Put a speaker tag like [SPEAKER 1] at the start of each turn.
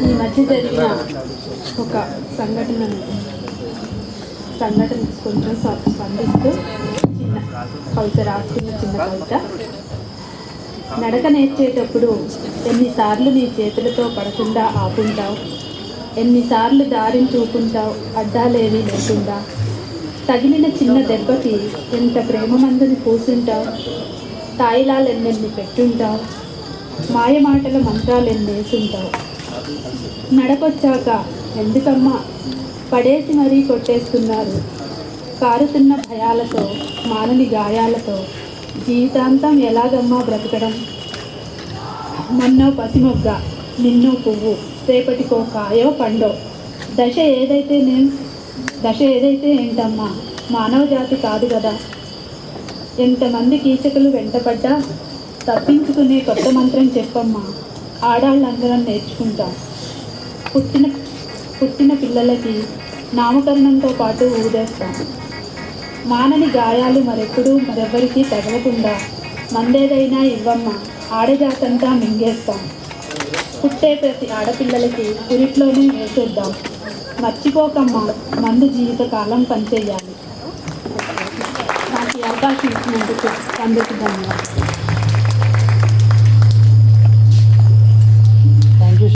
[SPEAKER 1] ఈ మధ్య జరిగిన ఒక సంఘటన కొంచెం స్పందిస్తూ చిన్న కవిత రాసుకున్న చిన్న కవిత. నడక నేర్చేటప్పుడు ఎన్నిసార్లు నీ చేతులతో పడకుండా ఆపుంటావు, ఎన్నిసార్లు దారిని చూపుంటావు అడ్డాలేవి లేకుండా, తగిలిన చిన్న దెబ్బకి ఎంత ప్రేమ మందుని పూసుంటావు, తాయిలాలు ఎన్నెన్ని పెట్టుంటావు, మాయమాటల మంత్రాలు ఎన్నేసుంటావు. నడకొచ్చాక ఎందుకమ్మా పడేసి మరీ కొట్టేస్తున్నారు, కారుతున్న భయాలతో మానని గాయాలతో జీవితాంతం ఎలాగమ్మా బ్రతకడం. మొన్నో పసిమొగ్గ నిన్నో పువ్వు రేపటికో కాయో పండో, దశ ఏదైతే ఏంటమ్మా మానవ జాతి కాదు కదా. ఎంతమంది కీచకులు వెంటపడ్డా తప్పించుకునే కొత్త మంత్రం చెప్పమ్మా, ఆడాళ్ళందరం నేర్చుకుంటాం. పుట్టిన పిల్లలకి నామకరణంతో పాటు ఊదేస్తాం. మానని గాయాలు మరెవ్వరికీ తగలకుండా మందేదైనా ఇవ్వమ్మా, ఆడజాతంతా మింగేస్తాం. పుట్టే ప్రతి ఆడపిల్లలకి ఉరిట్లోనే వేసేద్దాం. మర్చిపోకమ్మా మందు జీవితకాలం పనిచేయాలి. నాకు ఈ అవకాశం ఇచ్చినందుకు అందరికీ ధన్యవాదాలు.